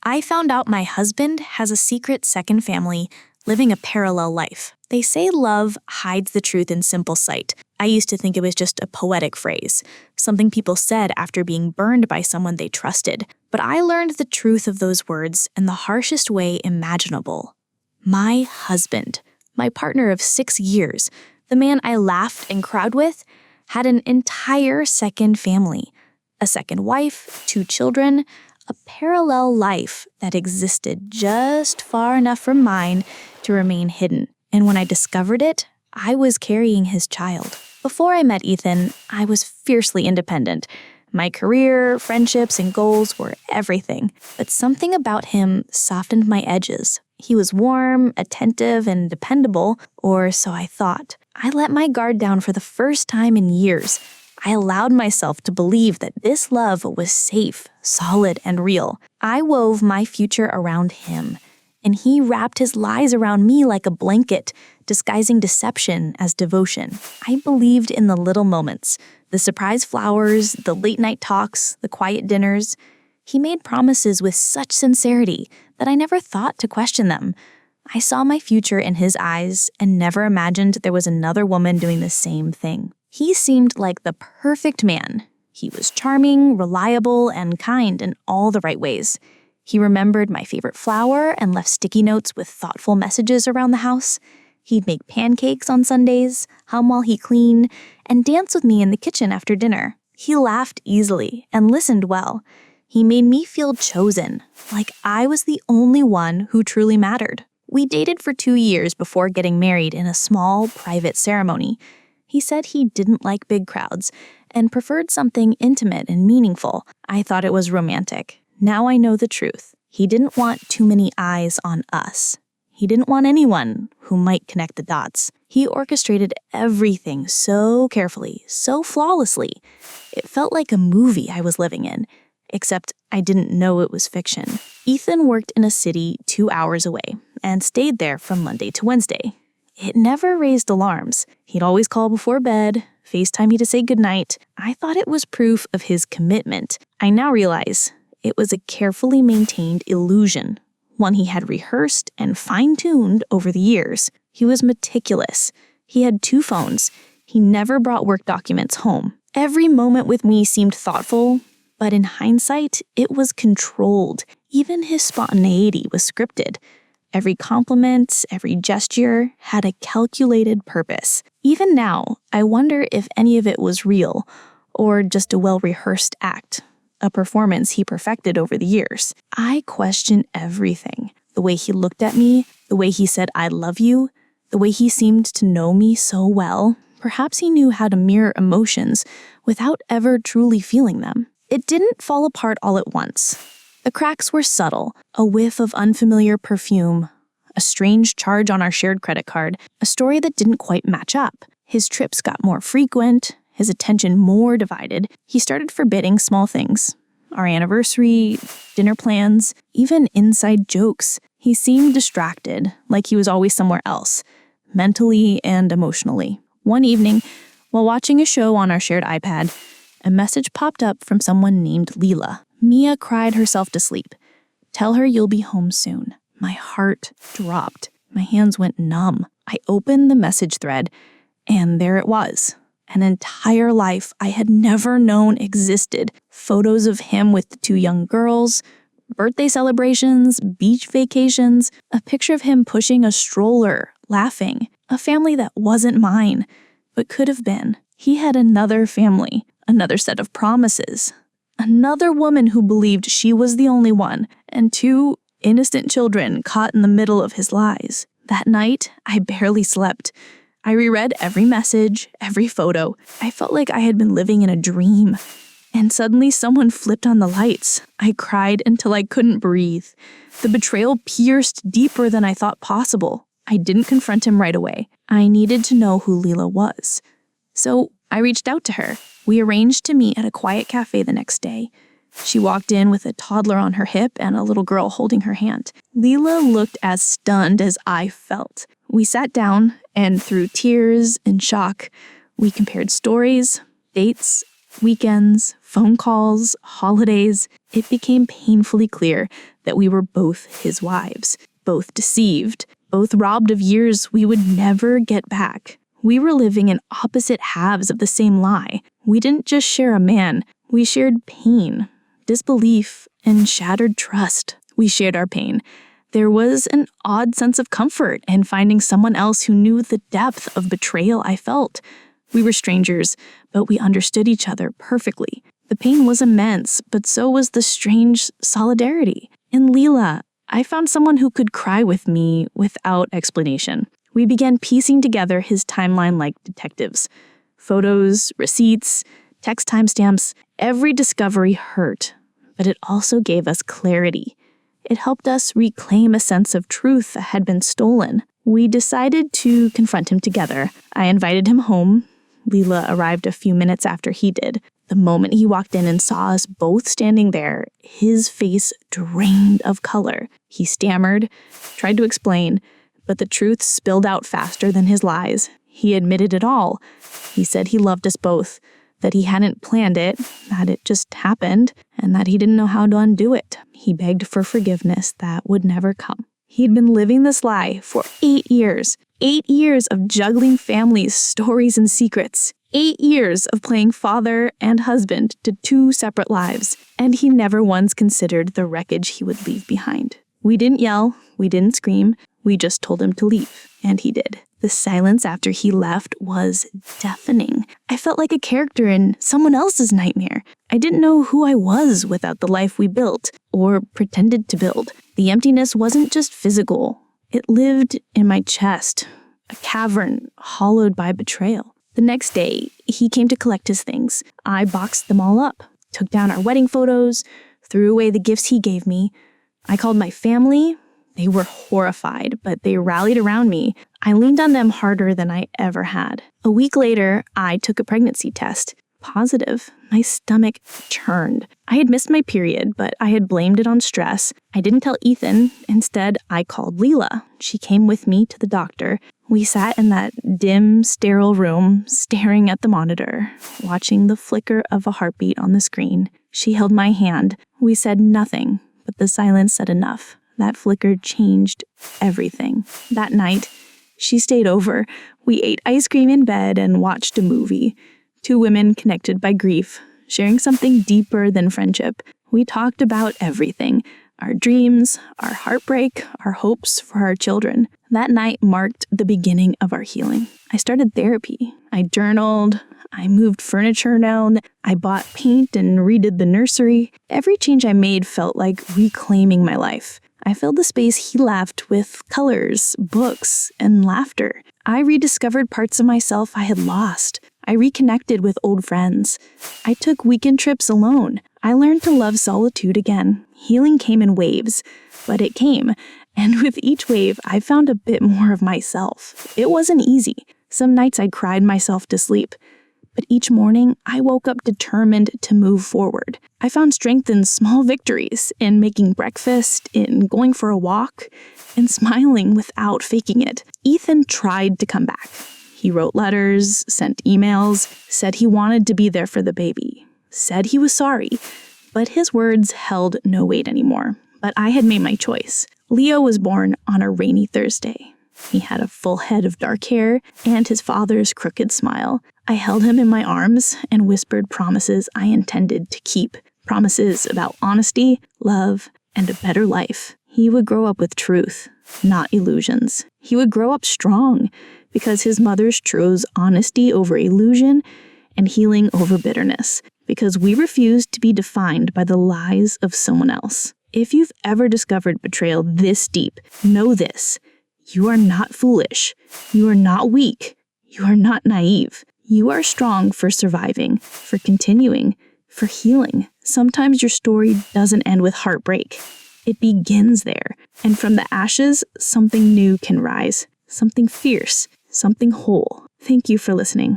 I found out my husband has a secret second family living a parallel life. They say love hides the truth in simple sight. I used to think it was just a poetic phrase, something people said after being burned by someone they trusted. But I learned the truth of those words in the harshest way imaginable. My husband, my partner of 6 years, the man I laughed and cried with, had an entire second family. A second wife, 2 children, a parallel life that existed just far enough from mine to remain hidden. And when I discovered it, I was carrying his child. Before I met Ethan, I was fiercely independent. My career, friendships, and goals were everything. But something about him softened my edges. He was warm, attentive, and dependable, or so I thought. I let my guard down for the first time in years. I allowed myself to believe that this love was safe, solid, and real. I wove my future around him, and he wrapped his lies around me like a blanket, disguising deception as devotion. I believed in the little moments, the surprise flowers, the late-night talks, the quiet dinners. He made promises with such sincerity that I never thought to question them. I saw my future in his eyes and never imagined there was another woman doing the same thing. He seemed like the perfect man. He was charming, reliable, and kind in all the right ways. He remembered my favorite flower and left sticky notes with thoughtful messages around the house. He'd make pancakes on Sundays, hum while he cleaned, and dance with me in the kitchen after dinner. He laughed easily and listened well. He made me feel chosen, like I was the only one who truly mattered. We dated for 2 years before getting married in a small, private ceremony. He said he didn't like big crowds and preferred something intimate and meaningful. I thought it was romantic. Now I know the truth. He didn't want too many eyes on us. He didn't want anyone who might connect the dots. He orchestrated everything so carefully, so flawlessly. It felt like a movie I was living in, except I didn't know it was fiction. Ethan worked in a city 2 hours away and stayed there from Monday to Wednesday. It never raised alarms. He'd always call before bed, FaceTime me to say goodnight. I thought it was proof of his commitment. I now realize it was a carefully maintained illusion, one he had rehearsed and fine-tuned over the years. He was meticulous. He had 2 phones. He never brought work documents home. Every moment with me seemed thoughtful, but in hindsight, it was controlled. Even his spontaneity was scripted. Every compliment, every gesture had a calculated purpose. Even now, I wonder if any of it was real, or just a well-rehearsed act, a performance he perfected over the years. I question everything. The way he looked at me, the way he said, "I love you," the way he seemed to know me so well. Perhaps he knew how to mirror emotions without ever truly feeling them. It didn't fall apart all at once. The cracks were subtle, a whiff of unfamiliar perfume, a strange charge on our shared credit card, a story that didn't quite match up. His trips got more frequent, his attention more divided. He started forbidding small things. Our anniversary, dinner plans, even inside jokes. He seemed distracted, like he was always somewhere else, mentally and emotionally. One evening, while watching a show on our shared iPad, a message popped up from someone named Leela. Mia cried herself to sleep. "Tell her you'll be home soon." My heart dropped. My hands went numb. I opened the message thread, and there it was. An entire life I had never known existed. Photos of him with the 2 young girls, birthday celebrations, beach vacations, a picture of him pushing a stroller, laughing. A family that wasn't mine, but could have been. He had another family, another set of promises. Another woman who believed she was the only one, and 2 innocent children caught in the middle of his lies. That night, I barely slept. I reread every message, every photo. I felt like I had been living in a dream. And suddenly someone flipped on the lights. I cried until I couldn't breathe. The betrayal pierced deeper than I thought possible. I didn't confront him right away. I needed to know who Leela was. So I reached out to her. We arranged to meet at a quiet cafe the next day. She walked in with a toddler on her hip and a little girl holding her hand. Leela looked as stunned as I felt. We sat down, and through tears and shock, we compared stories, dates, weekends, phone calls, holidays. It became painfully clear that we were both his wives, both deceived, both robbed of years we would never get back. We were living in opposite halves of the same lie. We didn't just share a man, we shared pain, disbelief, and shattered trust. We shared our pain. There was an odd sense of comfort in finding someone else who knew the depth of betrayal I felt. We were strangers, but we understood each other perfectly. The pain was immense, but so was the strange solidarity. In Leela, I found someone who could cry with me without explanation. We began piecing together his timeline like detectives. Photos, receipts, text timestamps, every discovery hurt, but it also gave us clarity. It helped us reclaim a sense of truth that had been stolen. We decided to confront him together. I invited him home. Leela arrived a few minutes after he did. The moment he walked in and saw us both standing there, his face drained of color. He stammered, tried to explain, but the truth spilled out faster than his lies. He admitted it all. He said he loved us both, that he hadn't planned it, that it just happened, and that he didn't know how to undo it. He begged for forgiveness that would never come. He'd been living this lie for 8 years. 8 years of juggling families, stories, and secrets. 8 years of playing father and husband to 2 separate lives. And he never once considered the wreckage he would leave behind. We didn't yell, we didn't scream, we just told him to leave, and he did. The silence after he left was deafening. I felt like a character in someone else's nightmare. I didn't know who I was without the life we built, or pretended to build. The emptiness wasn't just physical. It lived in my chest, a cavern hollowed by betrayal. The next day, he came to collect his things. I boxed them all up, took down our wedding photos, threw away the gifts he gave me. I called my family. They were horrified, but they rallied around me. I leaned on them harder than I ever had. A week later, I took a pregnancy test. Positive. My stomach churned. I had missed my period, but I had blamed it on stress. I didn't tell Ethan. Instead, I called Leela. She came with me to the doctor. We sat in that dim, sterile room, staring at the monitor, watching the flicker of a heartbeat on the screen. She held my hand. We said nothing, but the silence said enough. That flicker changed everything. That night, she stayed over. We ate ice cream in bed and watched a movie. 2 women connected by grief, sharing something deeper than friendship. We talked about everything. Our dreams, our heartbreak, our hopes for our children. That night marked the beginning of our healing. I started therapy. I journaled. I moved furniture around. I bought paint and redid the nursery. Every change I made felt like reclaiming my life. I filled the space he left with colors, books, and laughter. I rediscovered parts of myself I had lost. I reconnected with old friends. I took weekend trips alone. I learned to love solitude again. Healing came in waves, but it came. And with each wave, I found a bit more of myself. It wasn't easy. Some nights I cried myself to sleep. But each morning, I woke up determined to move forward. I found strength in small victories, in making breakfast, in going for a walk, in smiling without faking it. Ethan tried to come back. He wrote letters, sent emails, said he wanted to be there for the baby, said he was sorry, but his words held no weight anymore. But I had made my choice. Leo was born on a rainy Thursday. He had a full head of dark hair and his father's crooked smile. I held him in my arms and whispered promises I intended to keep. Promises about honesty, love, and a better life. He would grow up with truth, not illusions. He would grow up strong because his mother's chose honesty over illusion and healing over bitterness, because we refused to be defined by the lies of someone else. If you've ever discovered betrayal this deep, know this. You are not foolish. You are not weak. You are not naive. You are strong for surviving, for continuing, for healing. Sometimes your story doesn't end with heartbreak. It begins there. And from the ashes, something new can rise. Something fierce. Something whole. Thank you for listening.